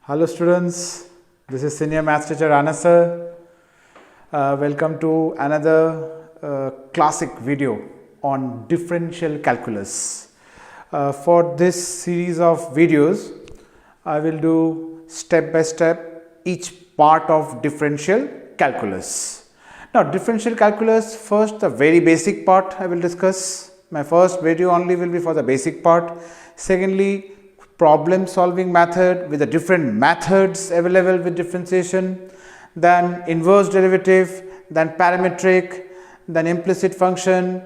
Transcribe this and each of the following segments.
Hello students, this is senior maths teacher Anas sir. Welcome to another classic video on differential calculus. For this series of videos, I will do step by step each part of differential calculus. Now differential calculus, first the very basic part I will discuss. My first video only will be for the basic part. Secondly, problem solving method with the different methods available with differentiation, then inverse derivative, then parametric, then implicit function,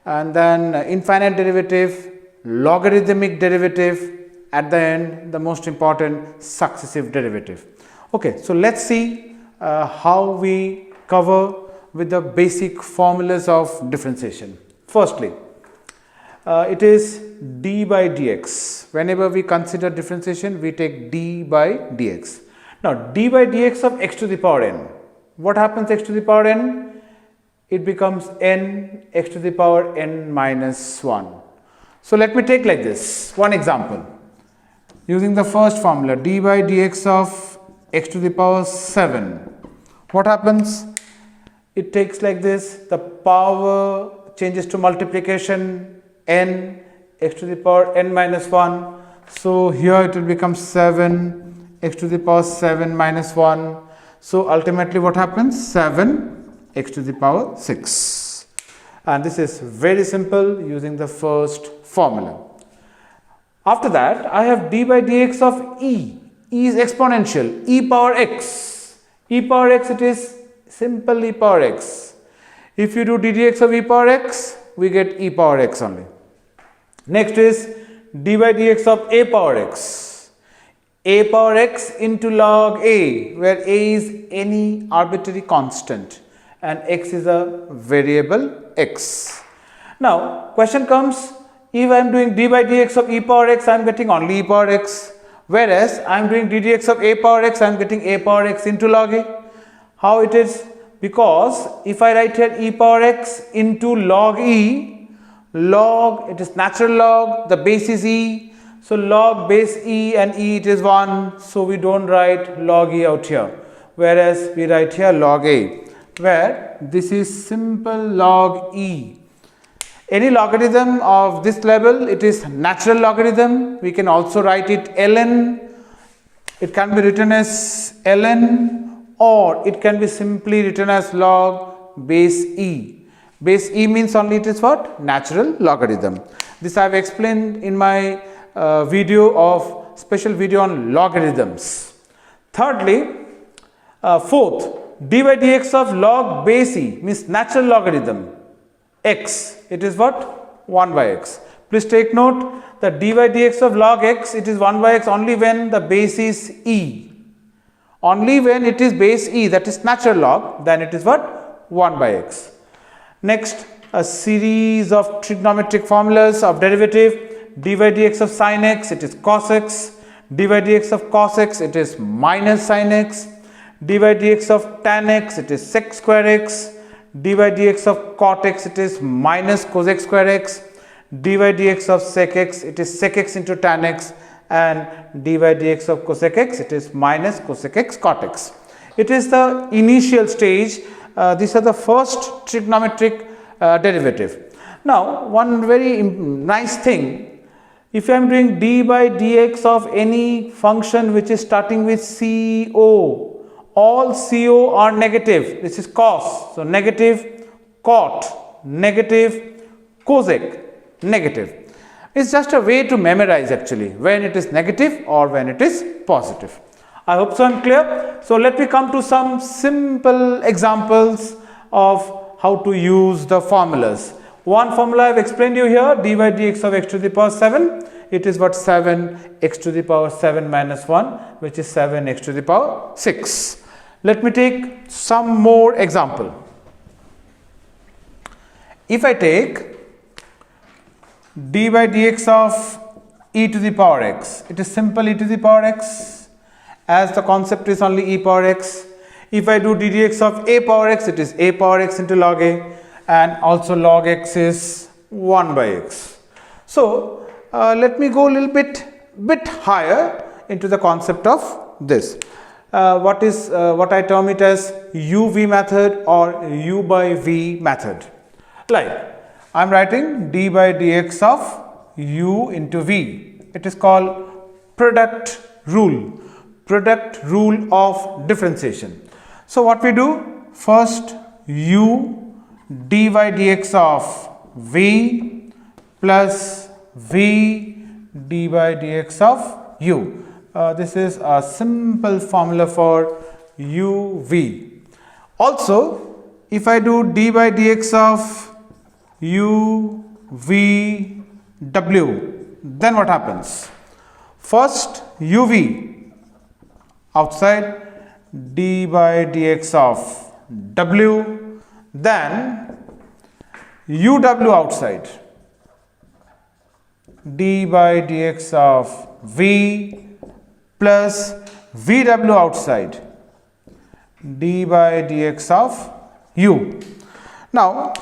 and then infinite derivative, logarithmic derivative, at the end the most important successive derivative. Okay, so let's see how we cover with the basic formulas of differentiation. Firstly, it is d by dx. Whenever we consider differentiation, we take d by dx. Now, d by dx of x to the power n. What happens x to the power n? It becomes n x to the power n minus 1. So, let me take like this one example. Using the first formula, d by dx of x to the power 7. What happens? It takes like this, the power changes to multiplication, n x to the power n minus 1. So here it will become 7 x to the power 7 minus 1. So ultimately what happens? 7 x to the power 6. And this is very simple using the first formula. After that, I have d by dx of e. E is exponential, e power x. E power x, it is simple e power x. If you do d dx of e power x, we get e power x only. Next is d by dx of a power x. A power x into log a, where a is any arbitrary constant and x is a variable x. Now, question comes, if I am doing d by dx of e power x, I am getting only e power x, whereas I am doing d dx of a power x, I am getting a power x into log a. How it is? Because if I write here e power x into log e, log, it is natural log, the base is e, so log base e and e it is 1, so we don't write log e out here, whereas we write here log a, where this is simple log e. Any logarithm of this level, it is natural logarithm. We can also write it ln, it can be written as ln, or it can be simply written as log base e. Base e means only it is what? Natural logarithm. This I have explained in my special video on logarithms. Thirdly, fourth, d by dx of log base e means natural logarithm x. It is what? 1 by x. Please take note that d by dx of log x, it is 1 by x only when the base is e. Only when it is base e, that is natural log, then it is what? 1 by x. Next, a series of trigonometric formulas of derivative. D by dx of sin x, it is cos x. D by dx of cos x, it is minus sin x. D by dx of tan x, it is sec square x. D by dx of cot x, it is minus cos x square x. D by dx of sec x, it is sec x into tan x. And d by dx of cosec x, it is minus cosec x cot x. It is the initial stage. These are the first trigonometric derivative. Now, one very nice thing, if I am doing d by dx of any function which is starting with CO, all CO are negative. This is cos, so negative, cot, negative, cosec, negative. It's just a way to memorize actually when it is negative or when it is positive. I hope so I am clear. So let me come to some simple examples of how to use the formulas. One formula I have explained you here, d by dx of x to the power 7. It is what? 7 x to the power 7 minus 1, which is 7 x to the power 6. Let me take some more example. If I take d by dx of e to the power x, it is simple e to the power x, as the concept is only e power x. If I do d dx of a power x, it is a power x into log a, and also log x is 1 by x. So let me go a little bit higher into the concept of this. What I term it as UV method or U by V method. Like I am writing d by dx of u into v. It is called product rule of differentiation. So what we do, first u d by dx of v plus v d by dx of u. This is a simple formula for uv. Also, if I do d by dx of u v w, then what happens? First uv outside, d by dx of w, then uw outside, d by dx of v plus vw outside, d by dx of u. Now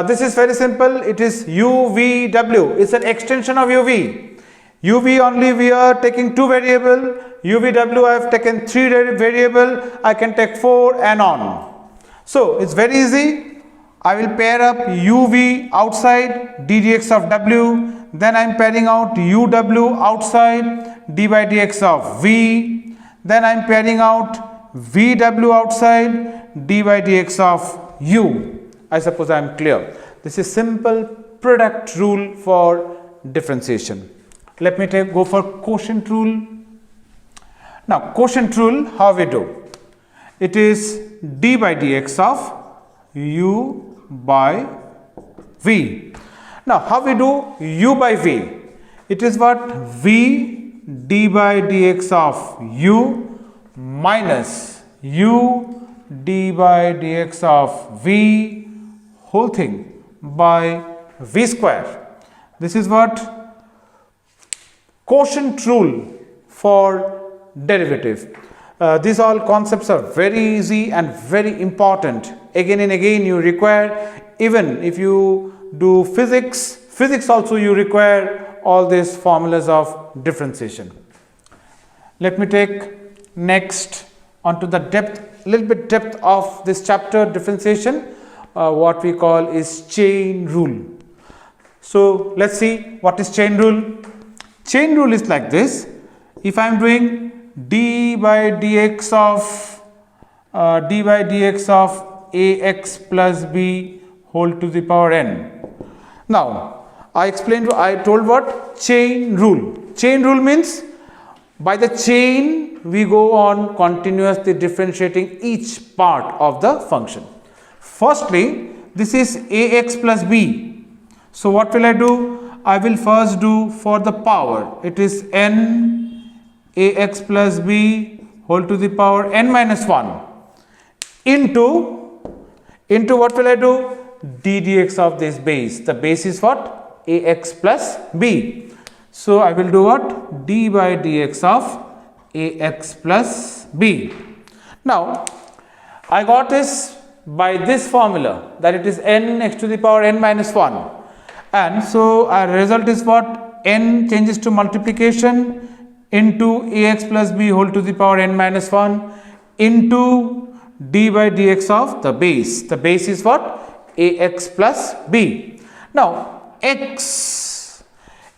this is very simple. It is UVW. It's an extension of UV. UV only we are taking 2 variable. UVW I have taken 3 variable. I can take 4 and on. So it's very easy. I will pair up UV outside d dx of w. Then I am pairing out UW outside d by dx of v. Then I am pairing out VW outside d by dx of u. I suppose I am clear. This is simple product rule for differentiation. Let me go for quotient rule. Now quotient rule, how we do? It is d by dx of u by v. Now how we do u by v? It is what? v d by dx of u minus u d by dx of v whole thing by v square. This is what? Quotient rule for derivative. These all concepts are very easy and very important. Again and again you require, even if you do physics also you require all these formulas of differentiation. Let me take next onto the little bit depth of this chapter, differentiation. What we call is chain rule. So let's see what is chain rule. Chain rule is like this. If I am doing d by dx of ax plus b whole to the power n. Now I told what? Chain rule. Chain rule means by the chain we go on continuously differentiating each part of the function. Firstly, this is ax plus b. So what will I do? I will first do for the power. It is n ax plus b whole to the power n minus 1 into what will I do? d dx of this base. The base is what? ax plus b. So I will do what? d by dx of ax plus b. Now I got this by this formula, that it is n x to the power n minus 1, and so our result is what? N changes to multiplication into ax plus b whole to the power n minus 1 into d by dx of the base. The base is what? ax plus b. Now x,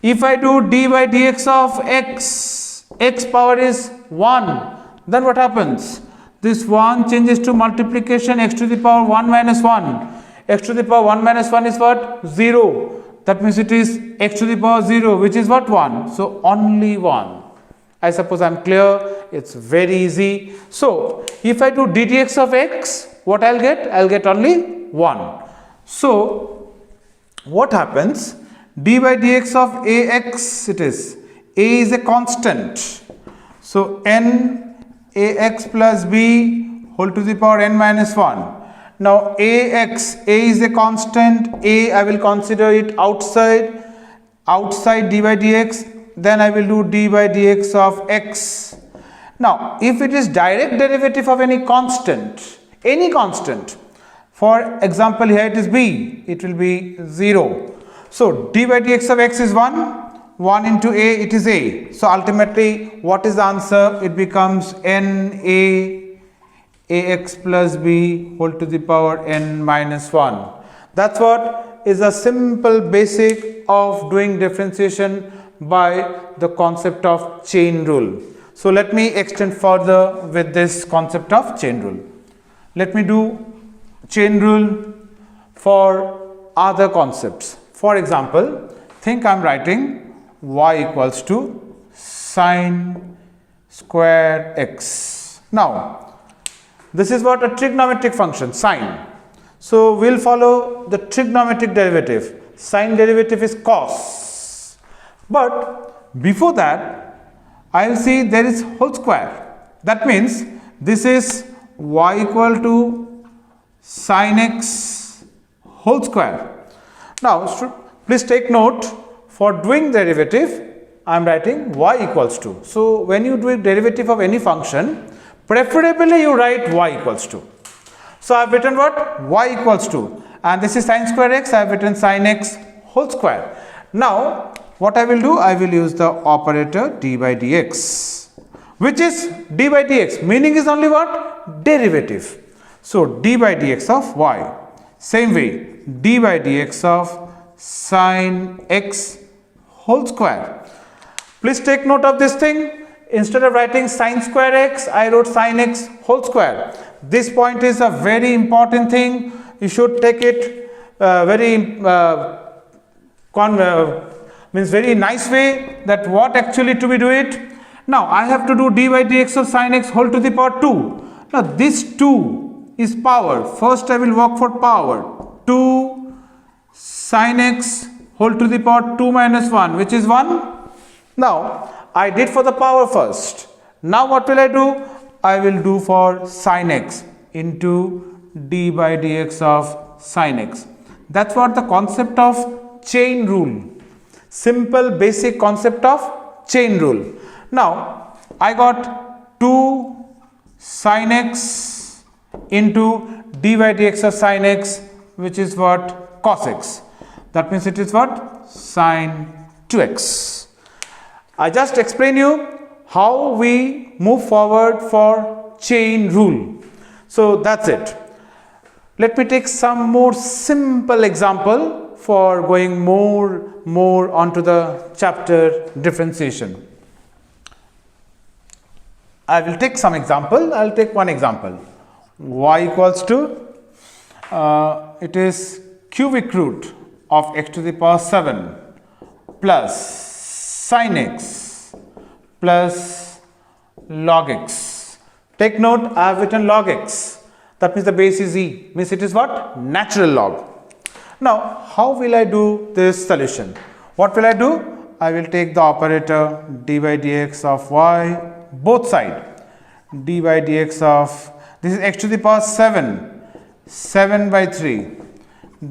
if I do d by dx of x power is 1, then what happens? This 1 changes to multiplication x to the power 1 minus 1. X to the power 1 minus 1 is what? 0. That means it is x to the power 0, which is what? 1. So only 1. I suppose I am clear. It's very easy. So if I do d dx of x, what I'll get? I'll get only 1. So what happens? D by dx of ax, it is a is a constant. So n ax plus b whole to the power n minus 1. Now a is a constant. A I will consider it outside d by dx. Then I will do d by dx of x. Now if it is direct derivative of any constant, for example here it is b, it will be 0. So d by dx of x is 1. 1 into a, it is a. So ultimately, what is the answer? It becomes n a ax plus b whole to the power n minus 1. That's what is a simple basic of doing differentiation by the concept of chain rule. So let me extend further with this concept of chain rule. Let me do chain rule for other concepts. For example, think I am writing y equals to sine square x. Now, this is what a trigonometric function, sine. So, we will follow the trigonometric derivative. Sine derivative is cos. But before that, I will see there is whole square. That means this is y equal to sine x whole square. Now, please take note, for doing derivative, I am writing y equals to. So, when you do a derivative of any function, preferably you write y equals to. So, I have written what? Y equals to, and this is sine square x, I have written sine x whole square. Now, what I will do? I will use the operator d by dx, which is d by dx, meaning is only what? Derivative. So, d by dx of y. Same way, d by dx of sine x whole square. Please take note of this thing. Instead of writing sine square x, I wrote sine x whole square. This point is a very important thing. You should take it very nice way, that what actually to be do it. Now, I have to do d by dx of sine x whole to the power 2. Now, this 2 is power. First, I will work for power. 2 sine x whole to the power 2 minus 1, which is 1. Now, I did for the power first. Now, what will I do? I will do for sine x into d by dx of sine x. That's what the concept of chain rule. Simple basic concept of chain rule. Now, I got 2 sine x into d by dx of sine x, which is what? Cos x. That means it is what? Sine 2x. I just explain you how we move forward for chain rule. So that's it. Let me take some more simple example for going more onto the chapter differentiation. I will take some example. I will take one example. Y equals to, it is cubic root of x to the power 7 plus sine x plus log x. Take note, I have written log x. That means the base is e, means it is what? Natural log. Now, how will I do this solution? What will I do? I will take the operator d by dx of y, both side. D by dx of, this is x to the power 7, 7 by 3.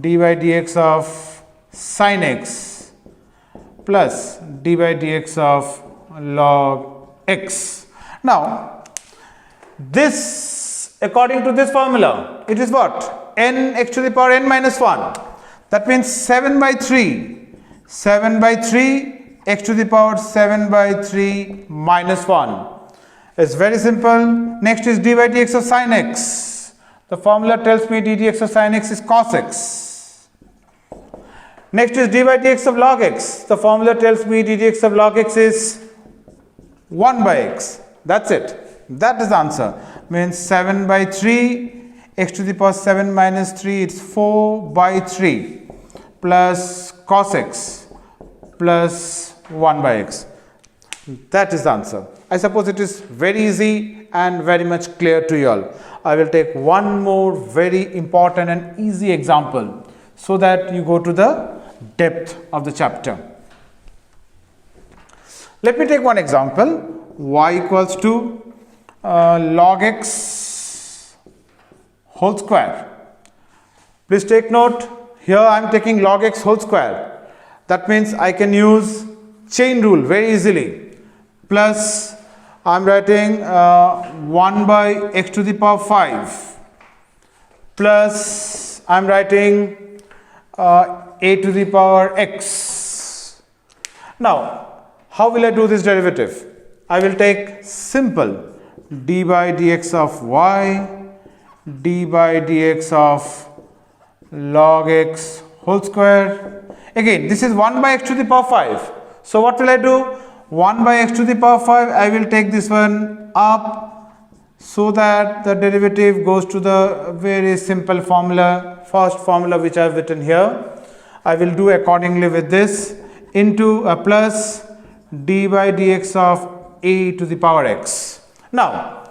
D by dx of sine x plus d by dx of log x. Now, this, according to this formula, it is what? N x to the power n minus 1. That means 7 by 3. 7 by 3 x to the power 7 by 3 minus 1. It's very simple. Next is d by dx of sine x. The formula tells me d dx of sine x is cos x. Next is d by dx of log x. The formula tells me d dx of log x is 1 by x. That's it. That is the answer. Means 7 by 3 x to the power 7 minus 3, it's 4 by 3 plus cos x plus 1 by x. That is the answer. I suppose it is very easy and very much clear to you all. I will take one more very important and easy example so that you go to the depth of the chapter. Let me take one example. Y equals to log x whole square. Please take note, here I am taking log x whole square. That means I can use chain rule very easily. Plus I am writing 1 by x to the power 5 plus I am writing a to the power x. Now, how will I do this derivative? I will take simple d by dx of y, d by dx of log x whole square. Again, this is 1 by x to the power 5. So what will I do? 1 by x to the power 5, I will take this one up so that the derivative goes to the very simple formula, first formula which I have written here. I will do accordingly with this, into a plus d by dx of a to the power x. Now,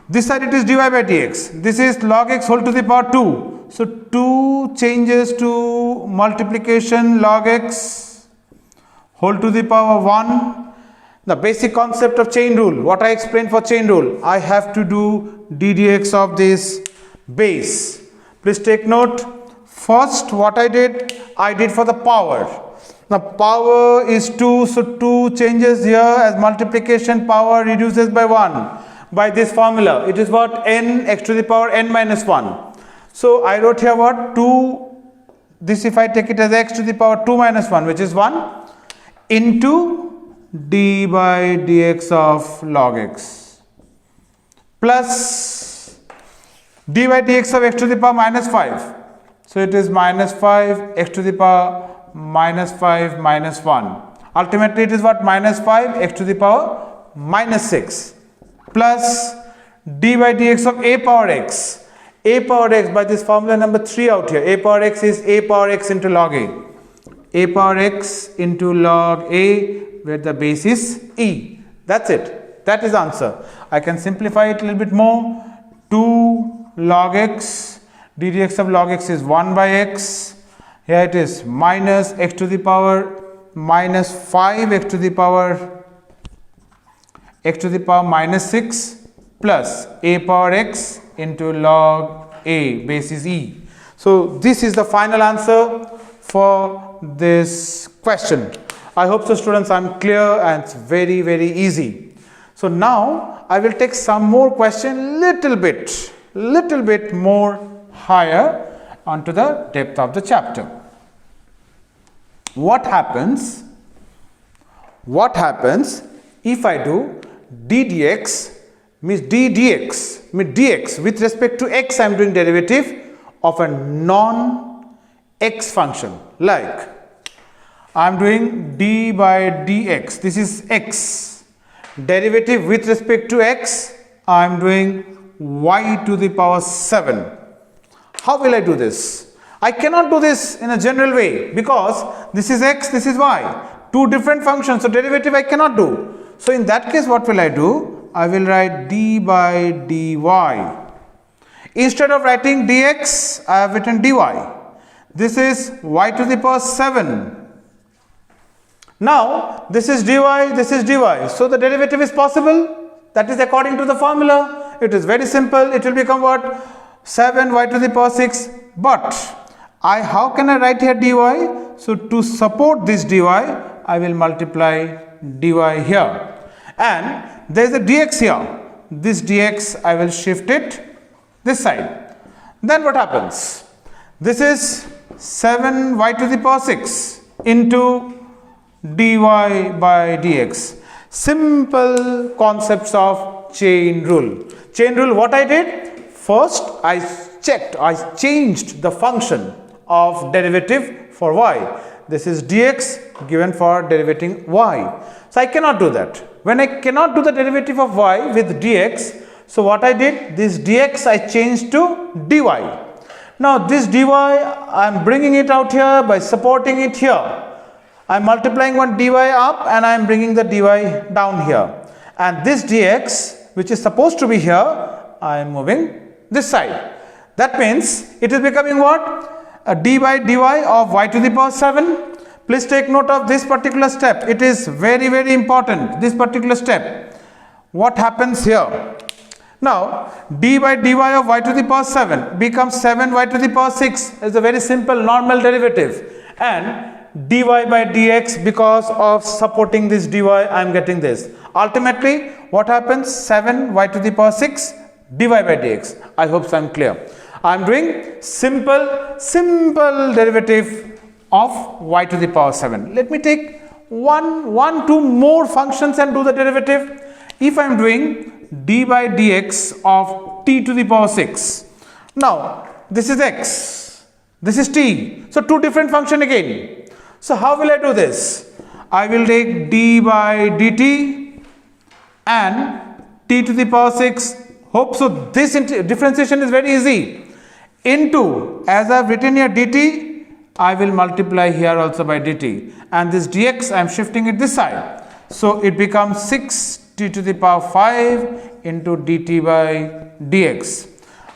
this side it is dy by dx. This is log x whole to the power 2. So 2 changes to multiplication log x whole to the power 1. The basic concept of chain rule, what I explained for chain rule, I have to do d dx of this base. Please take note, first what I did for the power. The power is 2, so 2 changes here as multiplication, power reduces by 1. By this formula, it is what? N x to the power n minus 1. So I wrote here what? 2, this if I take it as x to the power 2 minus 1, which is 1, into d by dx of log x, plus d by dx of x to the power minus 5. So it is minus 5 x to the power minus 5 minus 1. Ultimately it is what? Minus 5 x to the power minus 6, plus d by dx of a power x. A power x, by this formula number 3 out here, a power x is a power x into log a. A power x into log a, where the base is e. That's it. That is the answer. I can simplify it a little bit more. 2 log x, d dx of log x is 1 by x. Here it is minus x to the power minus 5 x to the power minus 6, plus a power x into log a, base is e. So this is the final answer for this question. I hope so students, I am clear, and it's very, very easy. So now I will take some more question little bit more higher onto the depth of the chapter. What happens if I do d dx means dx with respect to x, I am doing derivative of a non-x function, like I am doing d by dx, this is x, derivative with respect to x, I am doing y to the power 7. How will I do this? I cannot do this in a general way, because this is x, this is y, two different functions, so derivative I cannot do. So in that case, what will I do? I will write d by dy. Instead of writing dx, I have written dy. This is y to the power 7. Now this is dy, this is dy. So the derivative is possible. That is according to the formula. It is very simple. It will become what? 7 y to the power 6. But how can I write here dy? So to support this dy, I will multiply dy here. And there is a dx here. This dx I will shift it this side. Then what happens? This is 7 y to the power 6 into dy by dx. Simple concepts of chain rule. Chain rule, what I did? First I changed the function of derivative for y. This is dx given for derivating y. So I cannot do that. When I cannot do the derivative of y with dx, so what I did? This dx I changed to dy. Now this dy I am bringing it out here by supporting it here. I am multiplying one dy up and I am bringing the dy down here. And this dx, which is supposed to be here, I am moving this side. That means it is becoming what? A d by dy of y to the power 7. Please take note of this particular step. It is very, very important. This particular step. What happens here? Now, d by dy of y to the power 7 becomes 7 y to the power 6. It's a very simple normal derivative. And dy by dx, because of supporting this dy, I am getting this. Ultimately, what happens? 7 y to the power 6 dy by dx. I hope so I am clear. I am doing simple derivative of y to the power 7. Let me take two more functions and do the derivative. If I am doing d by dx of t to the power 6. Now, this is x, this is t. So, two different function again. So, how will I do this? I will take d by dt and t to the power 6. Hope so. This differentiation is very easy. Into, as I have written here dt, I will multiply here also by dt. And this dx, I am shifting it this side. So, it becomes 6 t to the power 5 into dt by dx.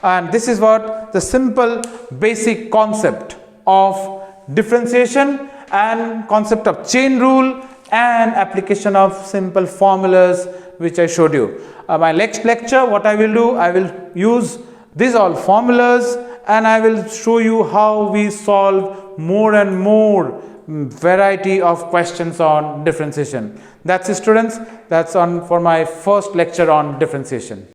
And this is what the simple basic concept of differentiation and concept of chain rule and application of simple formulas which I showed you. My next lecture, what I will do, I will use these all formulas and I will show you how we solve more and more variety of questions on differentiation. That's it, students. That's on for my first lecture on differentiation.